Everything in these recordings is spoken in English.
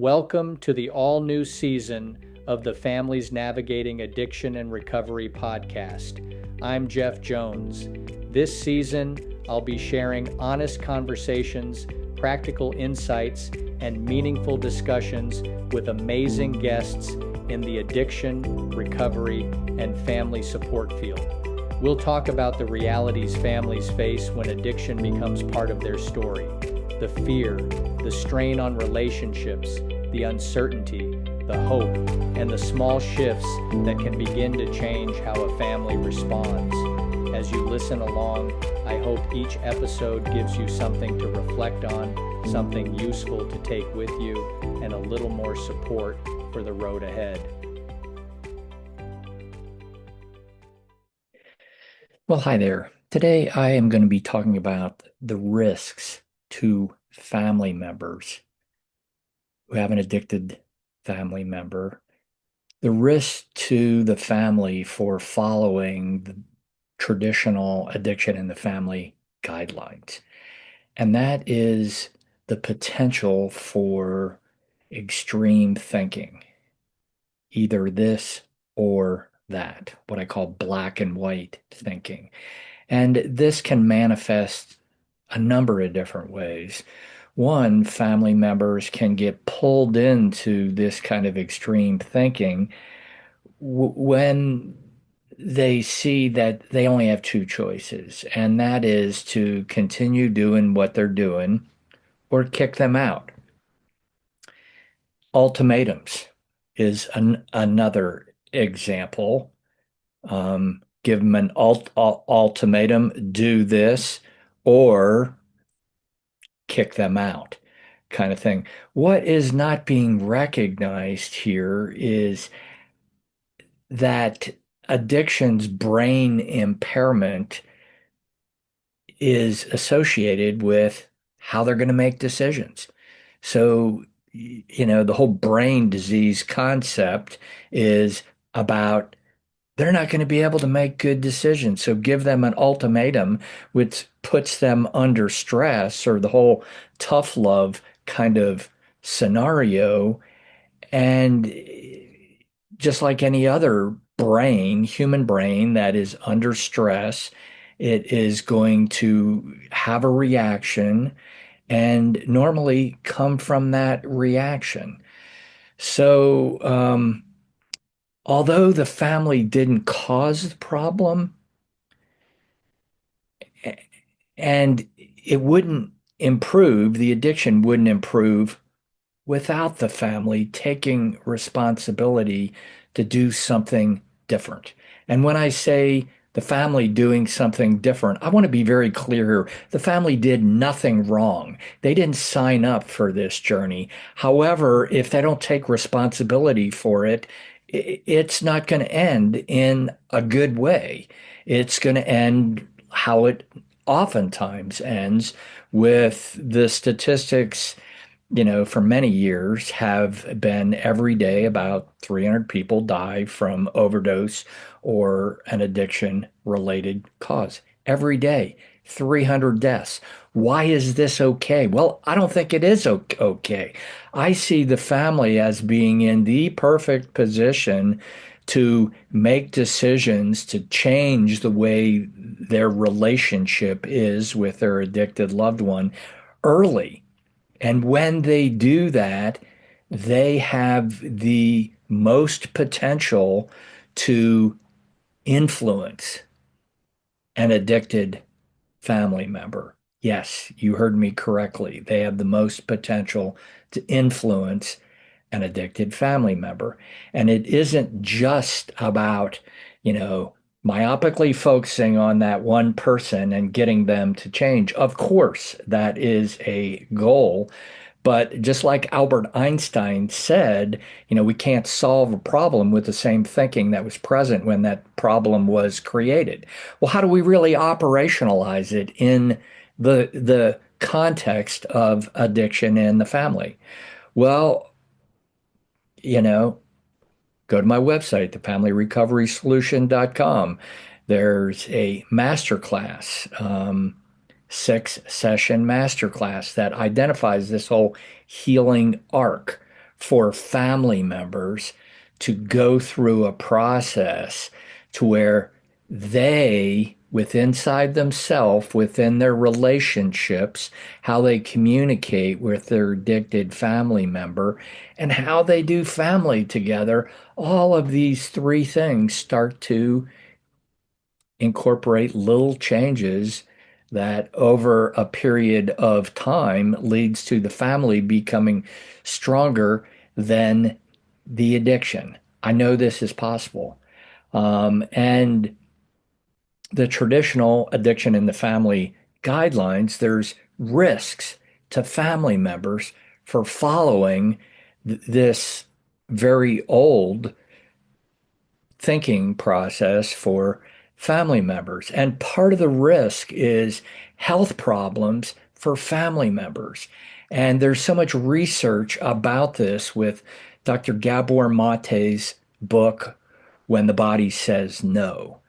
Welcome to the all-new season of the Families Navigating Addiction and Recovery podcast. I'm Jeff Jones. This season, I'll be sharing honest conversations, practical insights, and meaningful discussions with amazing guests in the addiction, recovery, and family support field. We'll talk about the realities families face when addiction becomes part of their story, the fear, the strain on relationships, the uncertainty, the hope, and the small shifts that can begin to change how a family responds. As you listen along, I hope each episode gives you something to reflect on, something useful to take with you, and a little more support for the road ahead. Well, hi there. Today I am going to be talking about the risks to family members who have an addicted family member, the risk to the family for following the traditional addiction in the family guidelines. And that is the potential for extreme thinking, either this or that, what I call black and white thinking. And this can manifest a number of different ways. One, family members can get pulled into this kind of extreme thinking when they see that they only have two choices, and that is to continue doing what they're doing or kick them out. Ultimatums is another example. Give them an ultimatum, do this or kick them out, kind of thing. What is not being recognized here is that addiction's brain impairment is associated with how they're going to make decisions. So, the whole brain disease concept is about they're not going to be able to make good decisions. So give them an ultimatum, which puts them under stress, or the whole tough love kind of scenario. And just like any other brain, human brain that is under stress, it is going to have a reaction and normally come from that reaction. So, although the family didn't cause the problem, and it wouldn't improve, the addiction wouldn't improve without the family taking responsibility to do something different. And when I say the family doing something different, I want to be very clear here. The family did nothing wrong. They didn't sign up for this journey. However, if they don't take responsibility for it, it's not going to end in a good way. It's going to end how it oftentimes ends, with the statistics, for many years have been every day about 300 people die from overdose or an addiction related cause. Every day, 300 deaths. Why is this okay? Well, I don't think it is okay. I see the family as being in the perfect position to make decisions to change the way their relationship is with their addicted loved one early. And when they do that, they have the most potential to influence an addicted family member. Yes, you heard me correctly. They have the most potential to influence an addicted family member. And it isn't just about, myopically focusing on that one person and getting them to change. Of course, that is a goal. But just like Albert Einstein said, we can't solve a problem with the same thinking that was present when that problem was created. Well, how do we really operationalize it in the context of addiction in the family? Well, go to my website, thefamilyrecoverysolution.com. There's a masterclass, 6-session masterclass that identifies this whole healing arc for family members to go through a process to where they, with inside themselves, within their relationships, how they communicate with their addicted family member, and how they do family together, all of these three things start to incorporate little changes that over a period of time leads to the family becoming stronger than the addiction. I know this is possible. And the traditional addiction in the family guidelines, there's risks to family members for following this very old thinking process for family members. And part of the risk is health problems for family members. And there's so much research about this with Dr. Gabor Mate's book, When the Body Says No.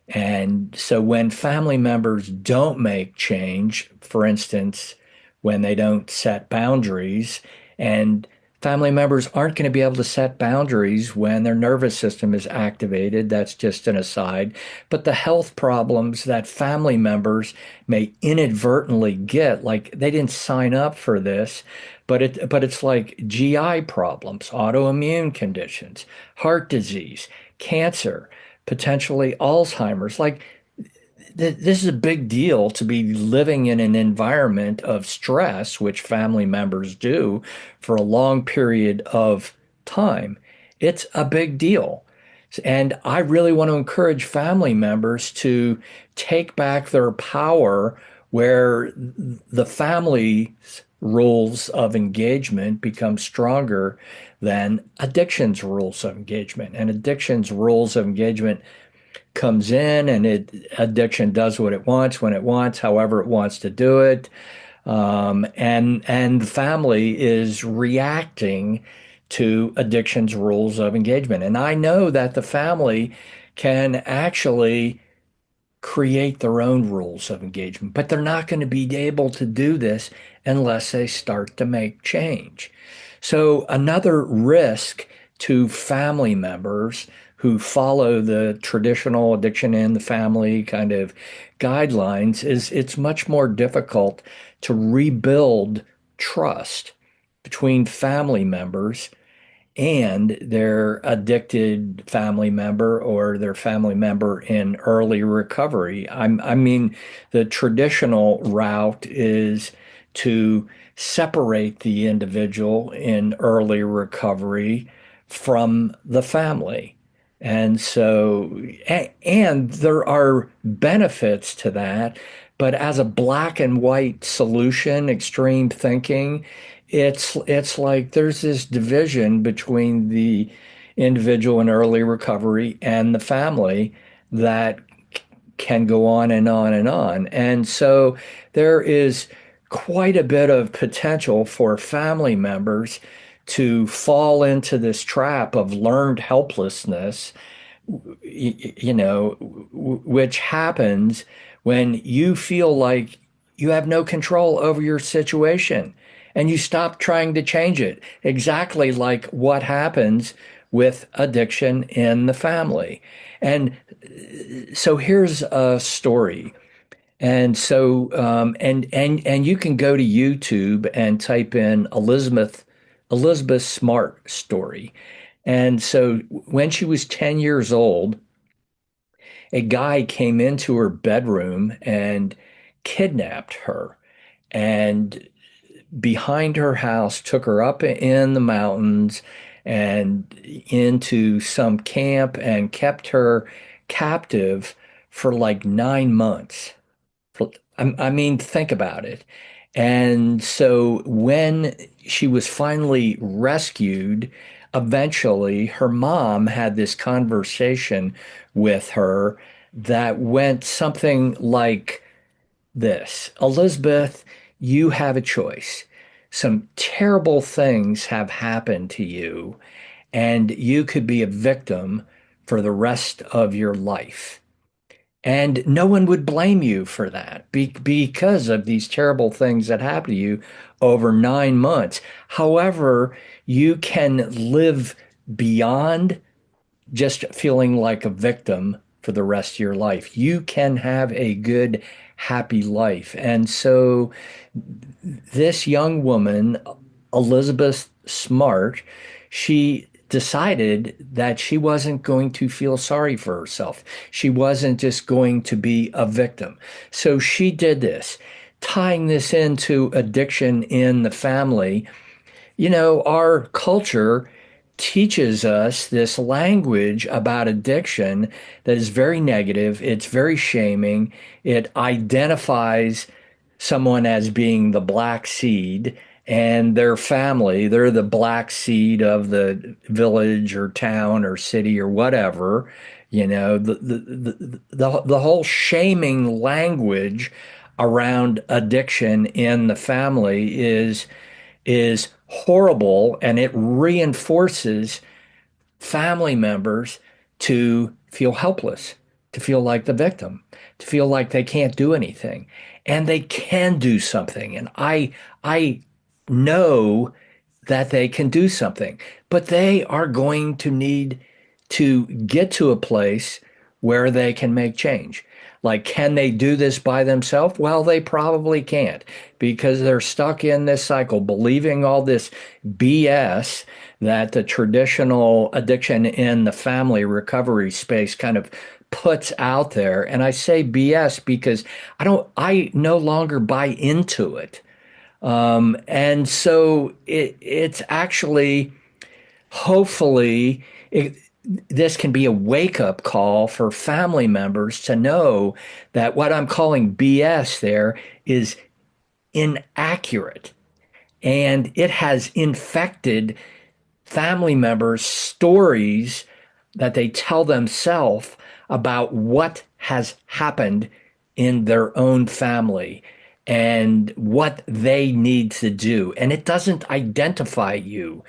And so when family members don't make change, for instance, when they don't set boundaries, and family members aren't going to be able to set boundaries when their nervous system is activated, that's just an aside. But the health problems that family members may inadvertently get, like they didn't sign up for this, but it's like GI problems, autoimmune conditions, heart disease, cancer, potentially Alzheimer's. Like this is a big deal to be living in an environment of stress, which family members do for a long period of time. It's a big deal. And I really want to encourage family members to take back their power where the family's rules of engagement become stronger than addiction's rules of engagement. And addiction's rules of engagement comes in and addiction does what it wants when it wants, however it wants to do it. And the family is reacting to addiction's rules of engagement. And I know that the family can actually create their own rules of engagement, but they're not going to be able to do this unless they start to make change. So, another risk to family members who follow the traditional addiction in the family kind of guidelines is it's much more difficult to rebuild trust between family members and their addicted family member or their family member in early recovery. I mean, the traditional route is to separate the individual in early recovery from the family. And so, and there are benefits to that, but as a black and white solution, extreme thinking, it's like there's this division between the individual in early recovery and the family that can go on and on and on. And so there is quite a bit of potential for family members to fall into this trap of learned helplessness, which happens when you feel like you have no control over your situation and you stop trying to change it. Exactly like what happens with addiction in the family. And so here's a story. And so, and you can go to YouTube and type in Elizabeth Smart story. And so when she was 10 years old, a guy came into her bedroom and kidnapped her and behind her house, took her up in the mountains and into some camp and kept her captive for like 9 months. I mean, think about it. And so when she was finally rescued, eventually her mom had this conversation with her that went something like this: Elizabeth, you have a choice. Some terrible things have happened to you, and you could be a victim for the rest of your life. And no one would blame you for that because of these terrible things that happen to you over 9 months. However, you can live beyond just feeling like a victim for the rest of your life. You can have a good, happy life. And so this young woman, Elizabeth Smart, she decided that she wasn't going to feel sorry for herself. She wasn't just going to be a victim. So she did this, tying this into addiction in the family. Our culture teaches us this language about addiction that is very negative. It's very shaming. It identifies someone as being the black seed and their family. They're the black seed of the village or town or city or whatever. The whole shaming language around addiction in the family is horrible, and it reinforces family members to feel helpless, to feel like the victim, to feel like they can't do anything. And they can do something. And I know that they can do something, but they are going to need to get to a place where they can make change. Like, can they do this by themselves? Well, they probably can't because they're stuck in this cycle, believing all this BS that the traditional addiction in the family recovery space kind of puts out there. And I say BS because I no longer buy into it. And so it's actually, hopefully, this can be a wake up call for family members to know that what I'm calling BS there is inaccurate, and it has infected family members' stories that they tell themselves about what has happened in their own family and what they need to do. And it doesn't identify you,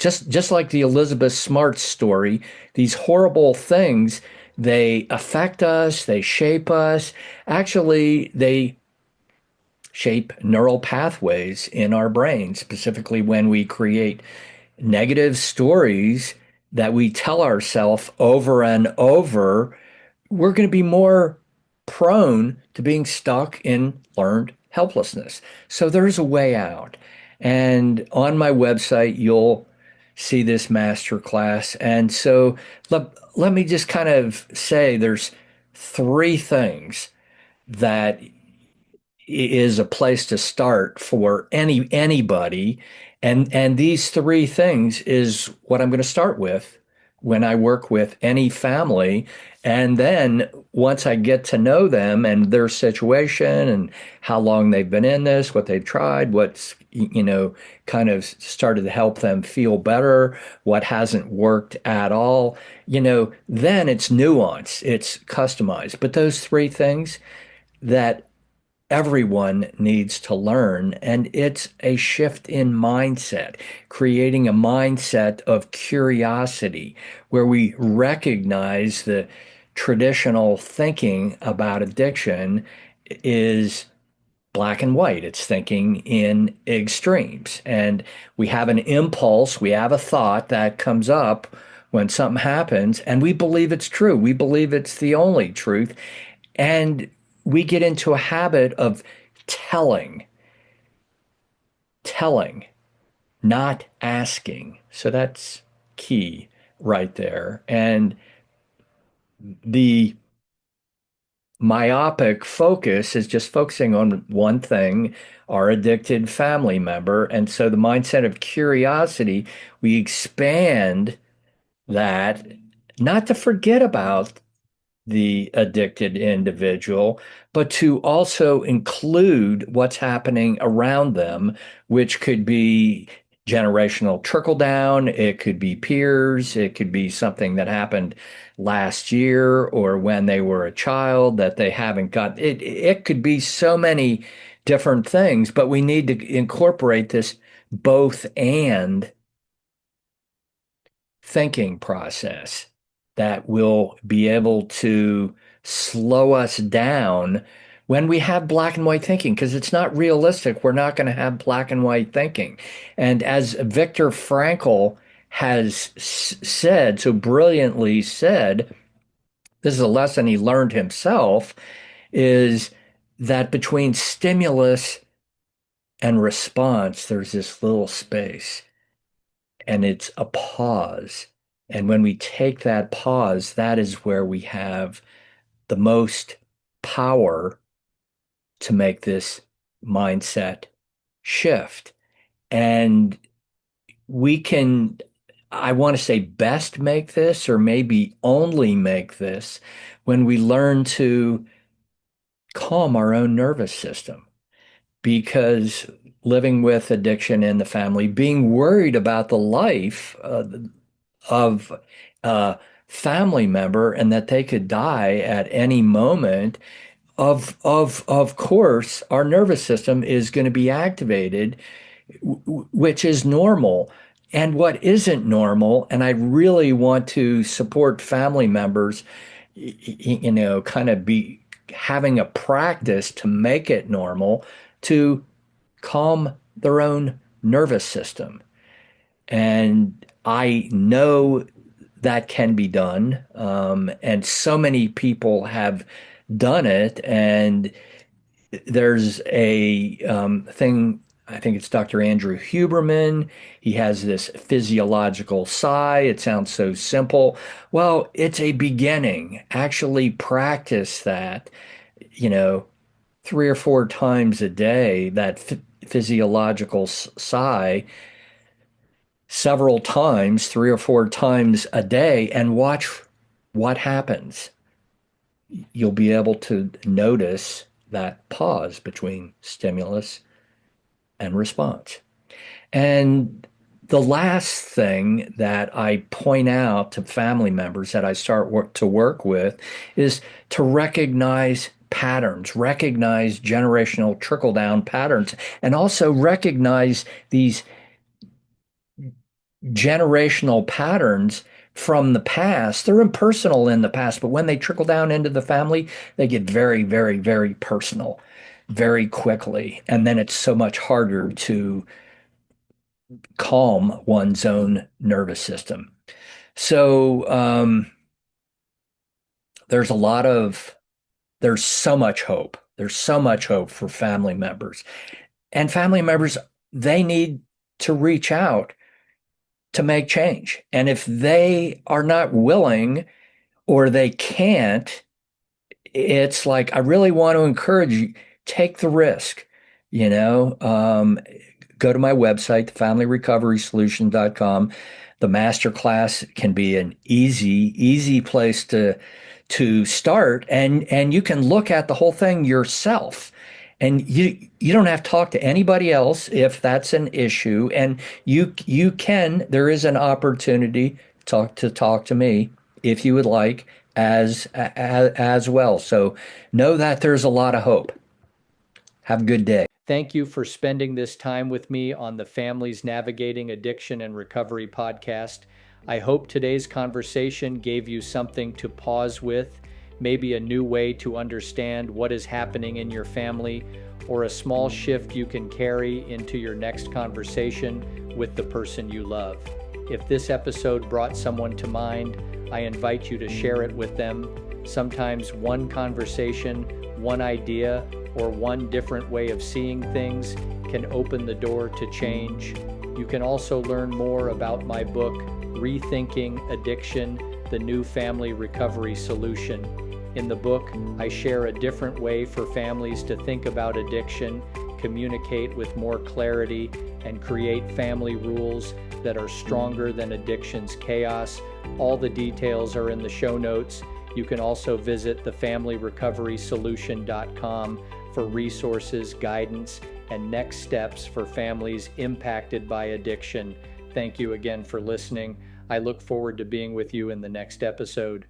just like the Elizabeth Smart story, these horrible things, they affect us, they shape us. Actually, they shape neural pathways in our brain, specifically when we create negative stories that we tell ourselves over and over. We're going to be more prone to being stuck in learned helplessness. So there's a way out. And on my website, you'll see this masterclass. And so let me just kind of say there's three things that is a place to start for anybody, and these three things is what I'm going to start with when I work with any family. And then once I get to know them and their situation and how long they've been in this, what they've tried, what's kind of started to help them feel better, what hasn't worked at all, then it's nuance, it's customized. But those three things that everyone needs to learn. And it's a shift in mindset, creating a mindset of curiosity where we recognize the traditional thinking about addiction is black and white. It's thinking in extremes. And we have an impulse, we have a thought that comes up when something happens, and we believe it's true. We believe it's the only truth. And we get into a habit of telling, telling, not asking. So that's key right there. And the myopic focus is just focusing on one thing, our addicted family member. And so the mindset of curiosity, we expand that, not to forget about the addicted individual, but to also include what's happening around them, which could be generational trickle down, it could be peers, it could be something that happened last year or when they were a child that they haven't got. It could be so many different things, but we need to incorporate this both and thinking process that will be able to slow us down when we have black and white thinking, because it's not realistic. We're not going to have black and white thinking. And as Viktor Frankl has said, so brilliantly said, this is a lesson he learned himself, is that between stimulus and response, there's this little space, and it's a pause. And when we take that pause, that is where we have the most power to make this mindset shift. And we can, I want to say, best make this, or maybe only make this, when we learn to calm our own nervous system. Because living with addiction in the family, being worried about the life of a family member and that they could die at any moment, of course, our nervous system is going to be activated, which is normal. And what isn't normal, and I really want to support family members, kind of be having a practice to make it normal, to calm their own nervous system. And I know that can be done. And so many people have done it. And there's a thing, I think it's Dr. Andrew Huberman. He has this physiological sigh. It sounds so simple. Well, it's a beginning. Actually practice that, you know, 3 or 4 times a day, that physiological sigh, several times, 3 or 4 times a day, and watch what happens. You'll be able to notice that pause between stimulus and response. And the last thing that I point out to family members that I start to work with is to recognize patterns, recognize generational trickle down patterns, and also recognize these generational patterns from the past. They're impersonal in the past, but when they trickle down into the family, they get very, very, very personal very quickly. And then it's so much harder to calm one's own nervous system. So there's a lot of, there's so much hope. There's so much hope for family members. And family members, they need to reach out to make change. And if they are not willing or they can't, it's like, I really want to encourage you, take the risk, you know, go to my website, thefamilyrecoverysolution.com. The masterclass can be an easy place to start, and you can look at the whole thing yourself. And you don't have to talk to anybody else if that's an issue. And there is an opportunity to talk to me if you would like as well. So know that there's a lot of hope. Have a good day. Thank you for spending this time with me on the Families Navigating Addiction and Recovery podcast. I hope today's conversation gave you something to pause with, maybe a new way to understand what is happening in your family, or a small shift you can carry into your next conversation with the person you love. If this episode brought someone to mind, I invite you to share it with them. Sometimes one conversation, one idea, or one different way of seeing things can open the door to change. You can also learn more about my book, Rethinking Addiction, The New Family Recovery Solution. In the book, I share a different way for families to think about addiction, communicate with more clarity, and create family rules that are stronger than addiction's chaos. All the details are in the show notes. You can also visit thefamilyrecoverysolution.com for resources, guidance, and next steps for families impacted by addiction. Thank you again for listening. I look forward to being with you in the next episode.